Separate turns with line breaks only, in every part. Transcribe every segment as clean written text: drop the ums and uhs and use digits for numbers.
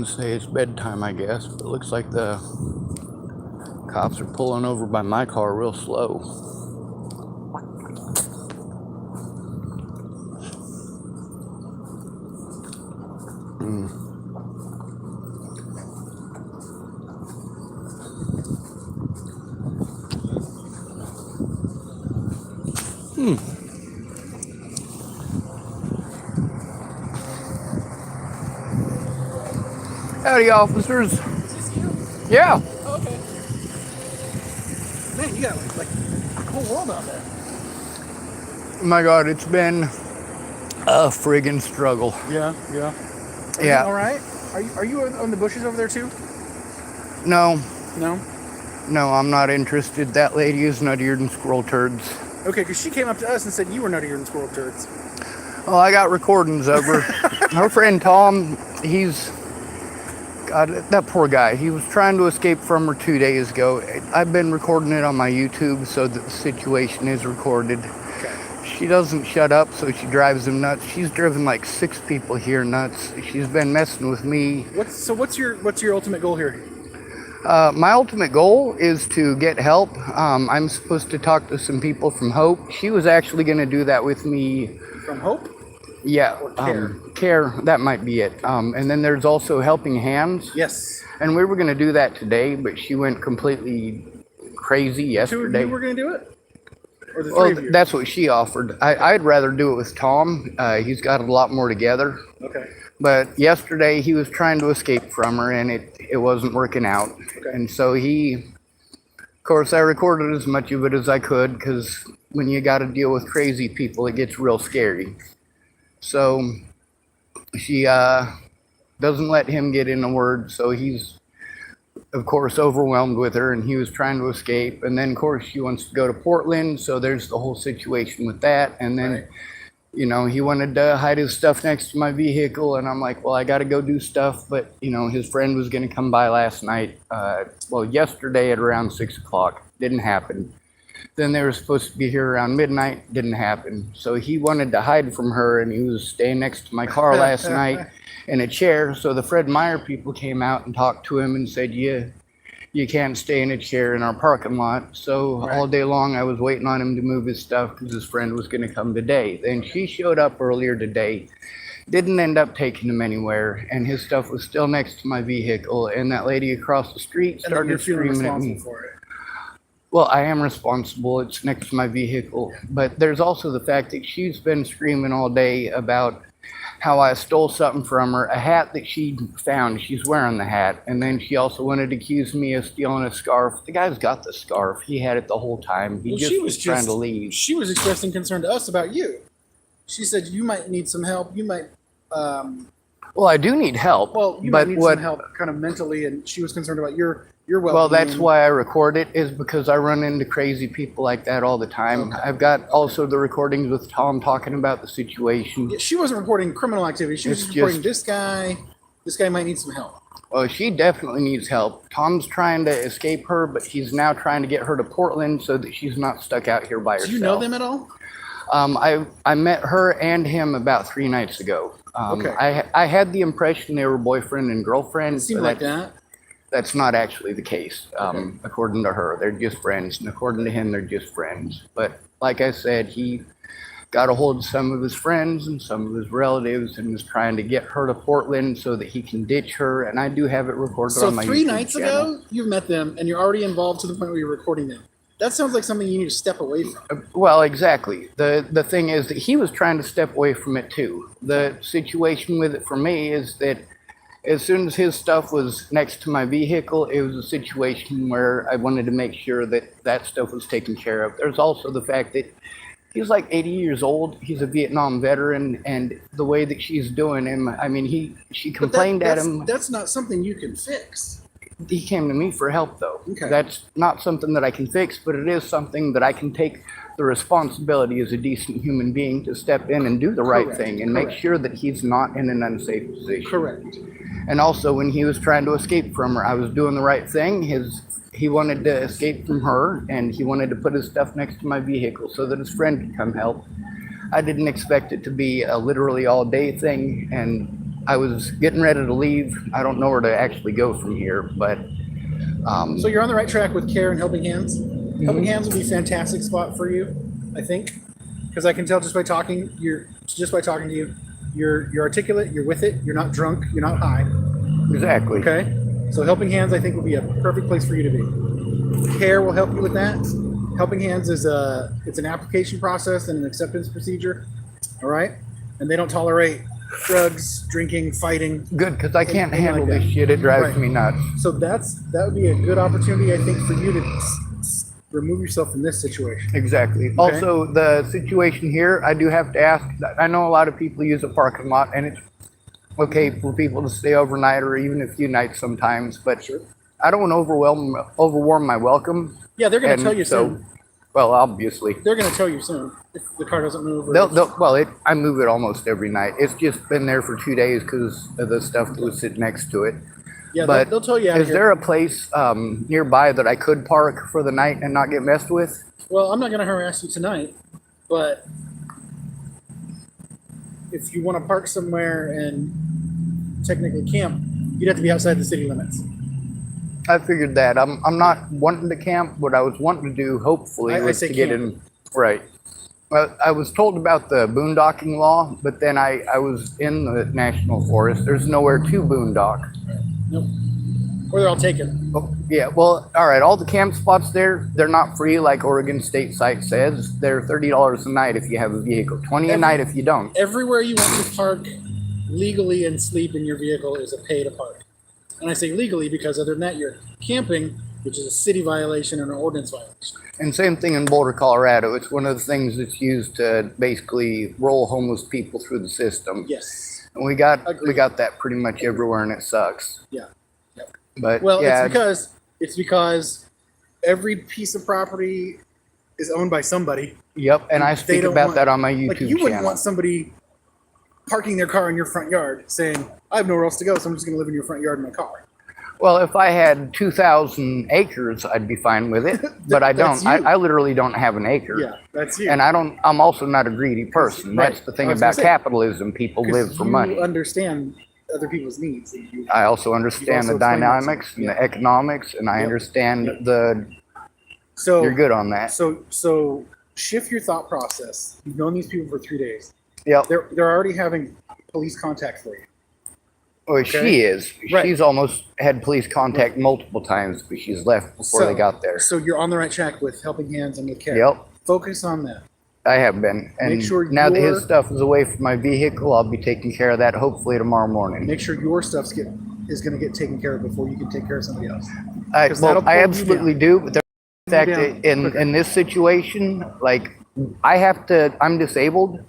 Say it's bedtime, I guess, but it looks like the cops are pulling over by my car real slow. Howdy, officers.
Is this you?
Yeah.
Oh, okay. Man, you got like a whole world out there.
My God, it's been a friggin' struggle.
Yeah.
Yeah.
All right. Are you on the bushes over there too?
No,
No.
I'm not interested. That lady is nuttier than squirrel turds.
Okay, because she came up to us and said you were nuttier than squirrel turds.
Oh, I got recordings of her. Her friend Tom, God, that poor guy. He was trying to escape from her 2 days ago. I've been recording it on my YouTube so that the situation is recorded.
Okay.
She doesn't shut up, so she drives him nuts. She's driven like 6 people here nuts. She's been messing with me.
What's your ultimate goal here?
My ultimate goal is to get help. I'm supposed to talk to some people from Hope. She was actually going to do that with me.
From Hope?
Yeah,
Or Care?
Care, that might be it. And then there's also Helping Hands.
Yes.
And we were going to do that today, but she went completely crazy
Two of
yesterday.
you were gonna do it? Or the three
Well,
of you?
that's what she offered. I'd rather do it with Tom. He's got a lot more together.
Okay.
But yesterday he was trying to escape from her, and it wasn't working out.
Okay.
And so of course, I recorded as much of it as I could, because when you got to deal with crazy people, it gets real scary. So she doesn't let him get in a word, so he's, of course, overwhelmed with her, and he was trying to escape. And then, of course, she wants to go to Portland, so there's the whole situation with that. And then,
Right.
he wanted to hide his stuff next to my vehicle, and I'm like, well, I got to go do stuff. But, his friend was going to come by last night, yesterday at around 6 o'clock. Didn't happen. Then they were supposed to be here around midnight. Didn't happen. So he wanted to hide from her, and he was staying next to my car last night in a chair. So the Fred Meyer people came out and talked to him and said, you can't stay in a chair in our parking lot. So
Right.
all day long I was waiting on him to move his stuff because his friend was going to come today. Then she showed up earlier today, didn't end up taking him anywhere, and his stuff was still next to my vehicle. And that lady across the street
And then
started
you're feeling
screaming at
responsible
me.
for it.
Well, I am responsible. It's next to my vehicle. But there's also the fact that she's been screaming all day about how I stole something from her, a hat that she found. She's wearing the hat. And then she also wanted to accuse me of stealing a scarf. The guy's got the scarf. He had it the whole time. He
Well,
just
she
was trying to leave.
She was expressing concern to us about you. She said you might need some help. You might,
Well, I do need help.
well, you
but
might need
what,
some help, kind of mentally, and she was concerned about your well-being.
Well, that's why I record it, is because I run into crazy people like that all the time.
Okay.
I've got also the recordings with Tom talking about the situation.
Yeah, she wasn't reporting criminal activity. She was
It's
just reporting
just-
this guy. This guy might need some help.
Well, she definitely needs help. Tom's trying to escape her, but he's now trying to get her to Portland so that she's not stuck out here by herself.
Do you know them at all?
I met her and him about 3 nights ago.
Okay.
I had the impression they were boyfriend and girlfriend.
It seemed
but
like that.
That's not actually the case.
Okay.
According to her, they're just friends, and according to him, they're just friends. But like I said, he got a hold of some of his friends and some of his relatives and was trying to get her to Portland so that he can ditch her. And I do have it recorded
So
on my
3
YouTube
nights
channel.
ago, you've met them, and you're already involved to the point where you're recording them. That sounds like something you need to step away from.
Well, exactly. The thing is that he was trying to step away from it too. The situation with it for me is that as soon as his stuff was next to my vehicle, it was a situation where I wanted to make sure that that stuff was taken care of. There's also the fact that he's like 80 years old. He's a Vietnam veteran, and the way that she's doing him, I mean, she
But
complained at
that's,
him.
That's not something you can fix.
He came to me for help, though.
Okay.
That's not something that I can fix, but it is something that I can take the responsibility as a decent human being to step in and do the right
Correct,
thing and make
correct.
sure that he's not in an unsafe position.
Correct.
And also, when he was trying to escape from her, I was doing the right thing. He wanted to escape from her, and he wanted to put his stuff next to my vehicle so that his friend could come help. I didn't expect it to be a literally all day thing, and I was getting ready to leave. I don't know where to actually go from here, but
So you're on the right track with Care and Helping Hands. Helping Hands would be a fantastic spot for you, I think, because I can tell just by talking to you, you're articulate, you're with it, you're not drunk, you're not high.
exactly.
Okay, so Helping Hands I think would be a perfect place for you to be. Care will help you with that. Helping Hands is it's an application process and an acceptance procedure. All right, and they don't tolerate drugs, drinking, fighting.
Good, because I can't
anything
handle
like
this
that.
shit. It drives
Right.
me nuts.
So that would be a good opportunity, I think, for you to remove yourself from this situation.
Exactly. Also, the situation here, I do have to ask. I know a lot of people use a parking lot, and it's okay for people to stay overnight or even a few nights sometimes. But
Sure.
I don't want to overwarm my welcome.
Yeah, they're going to
And
tell you
so,
soon.
well, obviously,
They're going to tell you soon if the car doesn't move. Or
I move it almost every night. It's just been there for 2 days because of the stuff that was sitting next to it.
yeah,
But
they'll tell you out of
is
here.
there a place nearby that I could park for the night and not get messed with?
Well, I'm not going to harass you tonight, but if you want to park somewhere and technically camp, you'd have to be outside the city limits.
I figured that. I'm not wanting to camp. What I was wanting to do, hopefully,
I
was
say
to get
camp.
in. Right. Well, I was told about the boondocking law, but then I was in the national forest. There's nowhere to boondock.
Nope. Or they're all taken.
Oh, yeah. Well, all right. All the camp spots there, they're not free, like Oregon State site says. They're $30 a night if you have a vehicle, 20 a night if you don't.
Everywhere you want to park legally and sleep in your vehicle is a pay to park. And I say legally because other than that, you're camping, which is a city violation and an ordinance violation.
And same thing in Boulder, Colorado. It's one of the things that's used to basically roll homeless people through the system.
Yes.
And we got
Agreed.
that pretty much everywhere, and it sucks.
Yeah. Yep.
But
Well,
yeah,
it's because every piece of property is owned by somebody.
yep. And I
They
speak
don't
about
want-
that on my YouTube
Like you wouldn't
channel.
want somebody parking their car in your front yard saying, I have nowhere else to go, so I'm just going to live in your front yard in my car.
Well, if I had 2,000 acres, I'd be fine with it. But I
That's
don't.
you.
I literally don't have an acre.
Yeah, that's you.
And I'm also not a greedy person.
Right.
That's the
I
thing
was
about
gonna say,
capitalism. People
'Cause
live for
you
money.
understand other people's needs. And you,
I also understand
also
the
explained that to me.
dynamics and
Yeah.
the economics, and I
Yep.
understand
Yep.
you're good on that.
So shift your thought process. You've known these people for 3 days.
Yep.
They're already having police contact for you.
Well,
okay.
she is.
Right.
She's almost had police contact multiple times, but she's left before they got there.
So you're on the right track with Helping Hands and with Care.
Yep.
Focus on that.
I have been. And
Make sure
now that his
your-
stuff is away from my vehicle, I'll be taking care of that hopefully tomorrow morning.
Make sure your stuff is going to get taken care of before you can take care of somebody else. 'Cause
Well,
that'll pull
I
you
absolutely
down.
do. But the fact
down
that in
quicker.
this situation, like I'm disabled,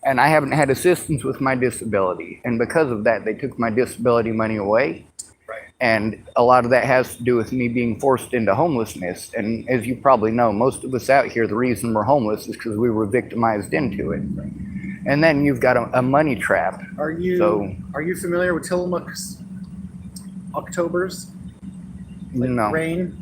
and I haven't had assistance with my disability, and because of that, they took my disability money away.
Right.
And a lot of that has to do with me being forced into homelessness. And as you probably know, most of us out here, the reason we're homeless is because we were victimized into it. And then you've got a money trap.
Are you
So-
are you familiar with Tillamook's Octobers?
No.
Rain.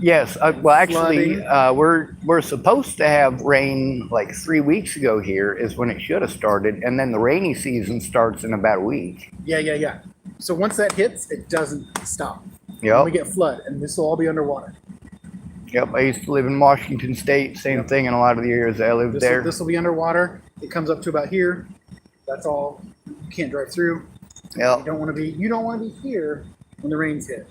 Yes. Well, actually,
Flooding.
we're supposed to have rain like 3 weeks ago here is when it should have started. And then the rainy season starts in about a week.
Yeah. So once that hits, it doesn't stop. And we
Yep.
get flood, and this will all be underwater.
Yep. I used to live in Washington State. Same thing in a lot of the years I lived there.
This will be underwater. It comes up to about here. That's all. You can't drive through.
Yep.
You don't want to be here when the rains hit.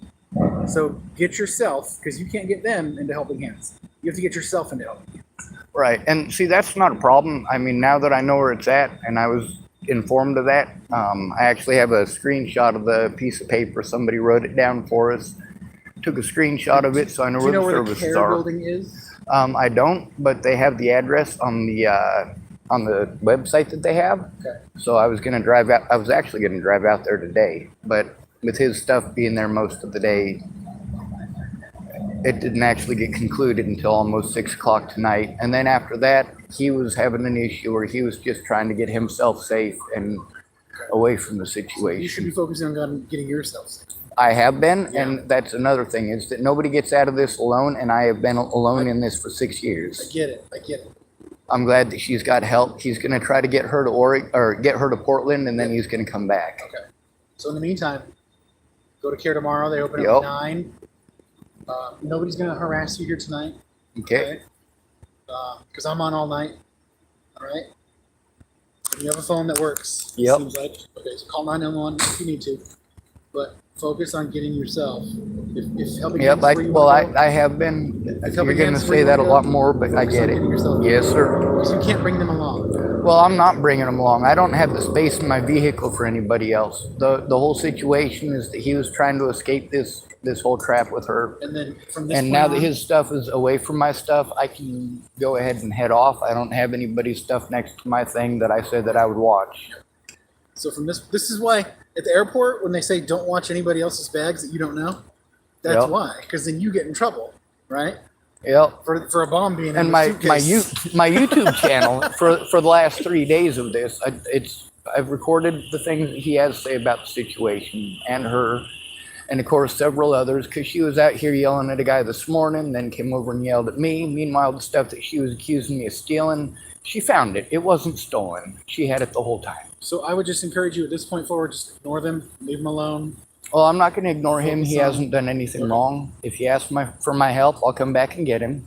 So get yourself, because you can't get them into Helping Hands. You have to get yourself into Helping Hands.
Right. And see, that's not a problem. I mean, now that I know where it's at and I was informed of that, I actually have a screenshot of the piece of paper. Somebody wrote it down for us. Took a screenshot of it so I know
Do you
where
know
the
where the
services
care
are.
building is?
I don't, but they have the address on the website that they have.
Okay.
So I was actually gonna drive out there today, but with his stuff being there most of the day, it didn't actually get concluded until almost 6 o'clock tonight. And then after that, he was having an issue where he was just trying to get himself safe and away from the
You should be
situation.
focusing on getting yourself safe.
I have been,
Yeah.
and that's another thing, is that nobody gets out of this alone, and I have been alone in this for 6
I
years.
get it.
I'm glad that she's got help. He's going to try to get her to Oregon or get her to Portland, and then he's going to come back.
Okay. So in the meantime, go to Care tomorrow. They open
Yep.
up at 9. Nobody's going to harass you here tonight.
Okay.
Because I'm on all night. All right. And you have a phone that works.
Yep.
Seems like. Okay, so call 911 if you need to. But focus on getting yourself. If helping
Yep.
hands where you wanna go,
I have been.
If
You're
helping
going to
hands where
say
you
that a
wanna
lot
go,
more, but I
focus
get
on
it.
getting yourself
Yes, sir.
because you can't bring them along.
Well, I'm not bringing him along. I don't have the space in my vehicle for anybody else. The whole situation is that he was trying to escape this whole trap with her.
And then from this
And
point
now
on,
that his stuff is away from my stuff, I can go ahead and head off. I don't have anybody's stuff next to my thing that I said that I would watch.
so from this is why at the airport when they say don't watch anybody else's bags that you don't know, that's
Yep.
why, because then you get in trouble, right?
Yep.
For a bomb being in
And
the
my
suitcase.
my YouTube channel for the last 3 days of this, I've recorded the things that he has to say about the situation and her, and of course several others, because she was out here yelling at a guy this morning, then came over and yelled at me. Meanwhile, the stuff that she was accusing me of stealing, she found it. It wasn't stolen. She had it the whole time.
So I would just encourage you at this point forward, just ignore them, leave them alone.
Well, I'm not going to ignore him. He
Focus on-
hasn't done anything wrong. If he asks for my help, I'll come back and get him.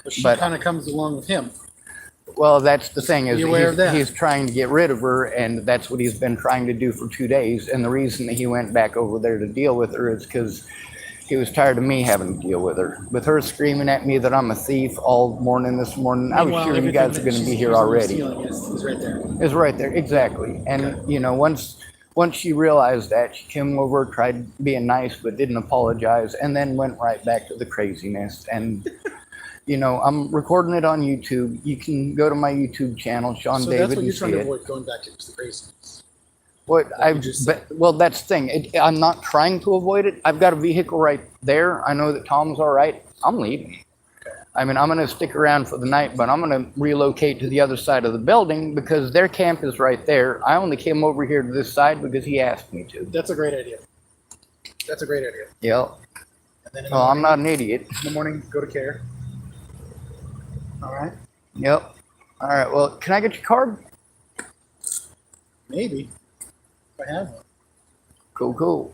But she
But-
kind of comes along with him.
Well, that's the thing, is
Be aware of that.
he's trying to get rid of her, and that's what he's been trying to do for 2 days. And the reason that he went back over there to deal with her is because he was tired of me having to deal with her. With her screaming at me that I'm a thief all morning this morning, I was
Meanwhile,
sure you
everything
guys
that
are going to be
she's
here
accusing you of
already.
stealing is right there.
It's right there, exactly. And, you know, once she realized that, she came over, tried being nice, but didn't apologize, and then went right back to the craziness. And, you know, I'm recording it on YouTube. You can go to my YouTube channel, Sean
So
David,
that's what
and
you're
see
trying to
it.
avoid, going back to just the craziness.
What
Like you just said.
well, that's the thing. I'm not trying to avoid it. I've got a vehicle right there. I know that Tom's all right. I'm leaving. I mean, I'm going to stick around for the night, but I'm going to relocate to the other side of the building because their camp is right there. I only came over here to this side because he asked me to.
That's a great idea. That's a great idea.
Yep.
And then in the
Well, I'm
morning-
not an idiot.
in the morning, go to Care. All right.
Yep. All right. Well, can I get your card?
Maybe. If I have one.
Cool.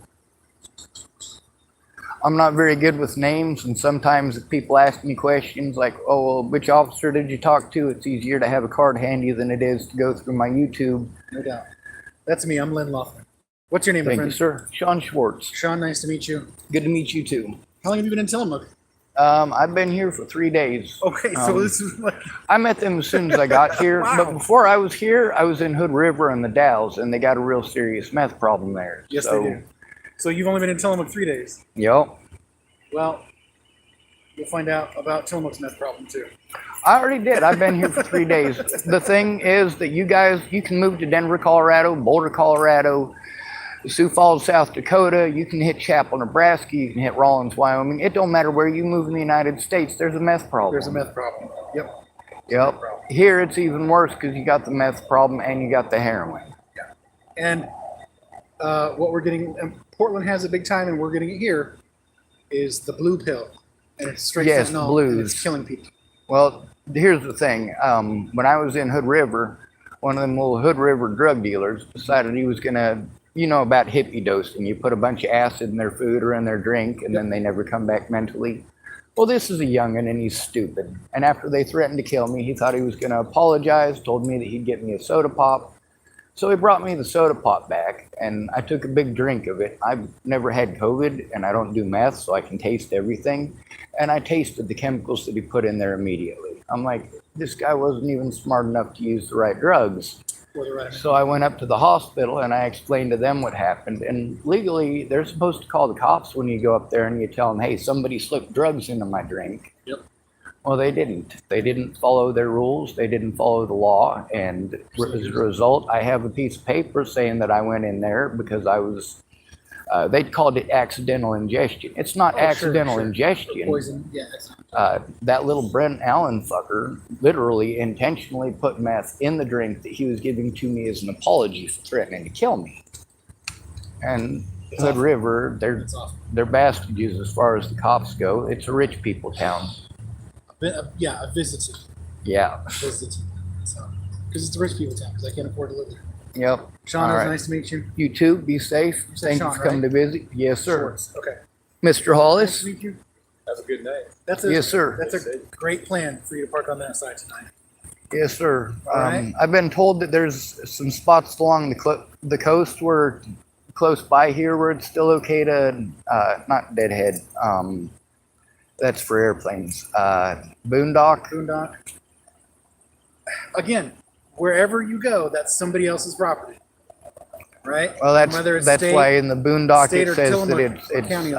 I'm not very good with names, and sometimes if people ask me questions like, oh, well, which officer did you talk to? It's easier to have a card handy than it is to go through my YouTube.
No doubt. That's me. I'm Lynn Laughlin. What's your name, my
Thank
friend?
you, sir. Sean Schwartz.
Sean, nice to meet you.
Good to meet you, too.
How long have you been in Tillamook?
I've been here for 3 days.
Okay, so
Um,
this is like
I met them as soon as I got here,
Wow.
but before I was here, I was in Hood River and the Dalles, and they got a real serious meth problem there.
yes,
So,
they do. So you've only been in Tillamook 3 days.
Yep.
Well, you'll find out about Tillamook's meth problem too.
I already did. I've been here for 3 days. The thing is that you guys, you can move to Denver, Colorado, Boulder, Colorado, Sioux Falls, South Dakota. You can hit Chapel, Nebraska. You can hit Rawlins, Wyoming. It don't matter where you move in the United States. There's a meth problem.
There's a meth problem. Yep.
Yep. Here it's even worse because you got the meth problem and you got the heroin.
And what we're getting, Portland has it big time, and we're getting it here, is the blue pill, and it's straight
Yes,
fentanyl, and
blues.
it's killing people.
Well, here's the thing. When I was in Hood River, one of them little Hood River drug dealers decided he was going to, you know, about hippie dosing. You put a bunch of acid in their food or in their drink, and then they never come back mentally. Well, this is a youngin', and he's stupid. And after they threatened to kill me, he thought he was going to apologize, told me that he'd get me a soda pop. So he brought me the soda pop back, and I took a big drink of it. I've never had COVID, and I don't do meth, so I can taste everything. And I tasted the chemicals that he put in there immediately. I'm like, this guy wasn't even smart enough to use the right drugs.
For the right.
So I went up to the hospital and I explained to them what happened. And legally, they're supposed to call the cops when you go up there and you tell them, hey, somebody slipped drugs into my drink.
Yep.
Well, they didn't. They didn't follow their rules. They didn't follow the law. And as a result, I have a piece of paper saying that I went in there because I was, they called it accidental ingestion. It's not accidental ingestion.
Poison. Yeah.
That little Brent Allen fucker literally intentionally put meth in the drink that he was giving to me as an apology for threatening to kill me. And
It's
Hood
awful.
River,
It's awful.
they're bastards as far as the cops go. It's a rich people town.
Yeah, I visited.
Yeah.
because it's a rich people town. Because I can't afford to live there.
Yep.
Sean,
All
it was
right.
nice to meet you.
You too. Be safe.
said
Thank
Sean,
you for coming
right?
to visit. Yes, sir.
Shorts. Okay.
Mr.
Nice
Hollis.
to meet you.
Have a good night.
Yes, sir.
That's a great plan for you to park on that side tonight.
Yes, sir.
All right.
I've been told that there's some spots along the coast where close by here where it's still okay to not deadhead. That's for airplanes. Boondock.
Boondock. Again, wherever you go, that's somebody else's property, right?
Well,
Whether it's
that's
state,
why in the boondock
state
it
or
says
Tillamook
that
or county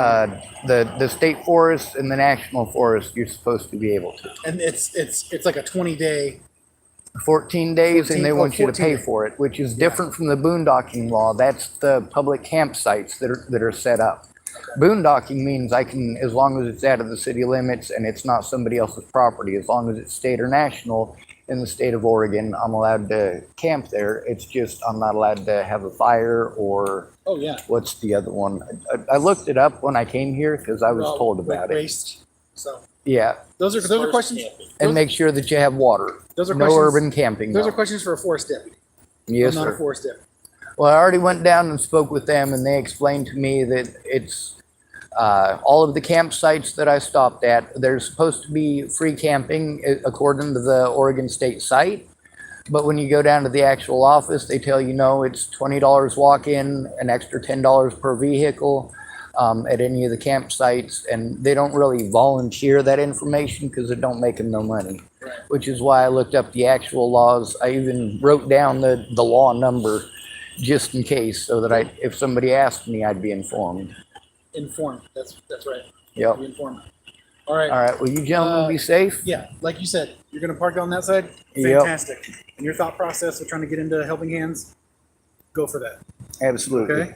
the state forest and the national forest you're supposed to be able to.
and it's like a 20-day.
14 days, and they want you to
14
pay
days.
for it, which is different from the boondocking law. That's the public campsites that are set up. Boondocking means I can, as long as it's out of the city limits and it's not somebody else's property, as long as it's state or national in the state of Oregon, I'm allowed to camp there. It's just I'm not allowed to have a fire or
Oh yeah.
what's the other one? I looked it up when I came here because I was
Well,
told
like
about it.
waste. So
Yeah,
those are questions.
and make sure that you have water.
Those are
No
questions.
urban camping.
Those
though.
are questions for a forest deputy.
Yes,
I'm not
sir.
a forest deputy.
Well, I already went down and spoke with them, and they explained to me that it's all of the campsites that I stopped at. There's supposed to be free camping according to the Oregon State site, but when you go down to the actual office, they tell you no, it's $20 walk-in, an extra $10 per vehicle at any of the campsites, and they don't really volunteer that information because it don't make them no money.
Right.
Which is why I looked up the actual laws. I even wrote down the law number just in case, so that if somebody asked me, I'd be informed.
Informed. That's right.
Yep.
Be informed. All right.
All right. Well, you gentlemen be safe.
Yeah, like you said, you're going to park on that side.
Yep.
Fantastic. And your thought process of trying to get into Helping Hands, go for that.
Absolutely.
Okay.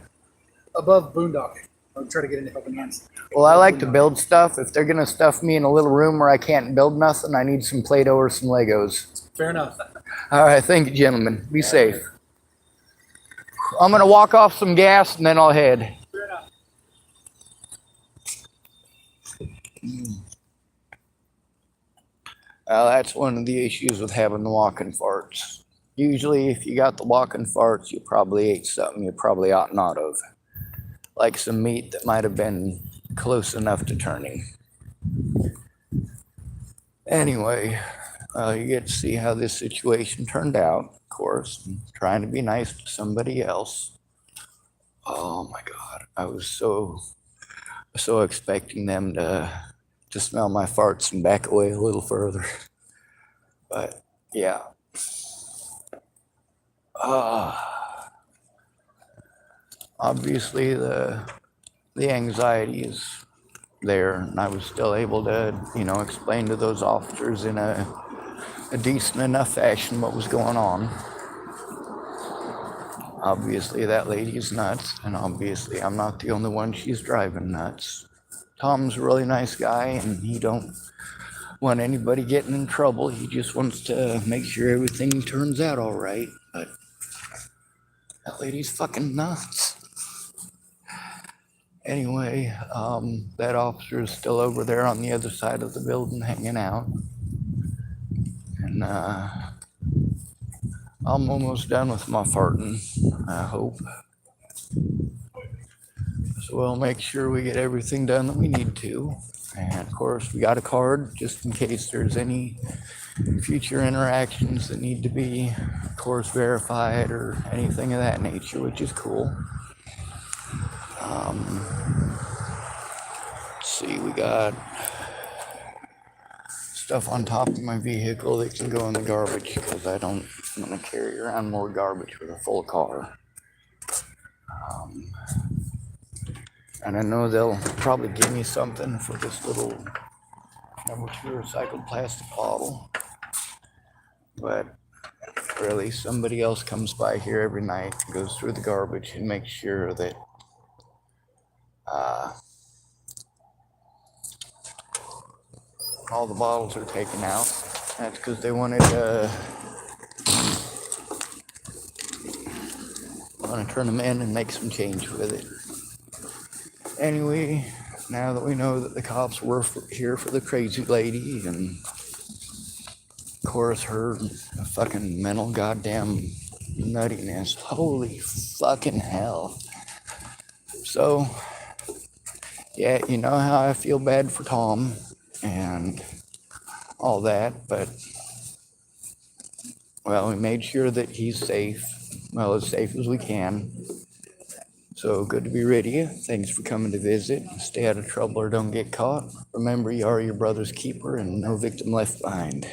Above boondocking, I'll try to get into Helping Hands.
Well, I like to build stuff. If they're gonna stuff me in a little room where I can't build nothing, I need some Play-Doh or some Legos.
Fair enough.
All right. Thank you, gentlemen. Be safe. I'm gonna walk off some gas and then I'll head.
Fair enough.
Well, that's one of the issues with having the walking farts. Usually, if you got the walking farts, you probably ate something you probably ought not have. Like some meat that might have been close enough to turning. Anyway, you get to see how this situation turned out, of course. I'm trying to be nice to somebody else. Oh my God, I was so expecting them to smell my farts and back away a little further. But yeah. Obviously the anxiety is there, and I was still able to, explain to those officers in a decent enough fashion what was going on. Obviously that lady's nuts, and obviously I'm not the only one she's driving nuts. Tom's a really nice guy, and he don't want anybody getting in trouble. He just wants to make sure everything turns out all right. But that lady's fucking nuts. Anyway, that officer is still over there on the other side of the building hanging out. And I'm almost done with my farting, I hope. So we'll make sure we get everything done that we need to. And of course, we got a card just in case there's any future interactions that need to be, of course, verified or anything of that nature, which is cool. Let's see, we got stuff on top of my vehicle that can go in the garbage because I don't want to carry around more garbage with a full car. And I know they'll probably give me something for this little number 2 recycled plastic bottle. But really, somebody else comes by here every night and goes through the garbage and makes sure that all the bottles are taken out. That's because they wanted to turn them in and make some change with it. Anyway, now that we know that the cops were here for the crazy lady, and of course, her fucking mental goddamn nuttiness. Holy fucking hell. So, yeah, you know how I feel bad for Tom and all that, but, well, we made sure that he's safe, well, as safe as we can. So, good to be rid of you. Thanks for coming to visit. Stay out of trouble or don't get caught. Remember, you are your brother's keeper and no victim left behind.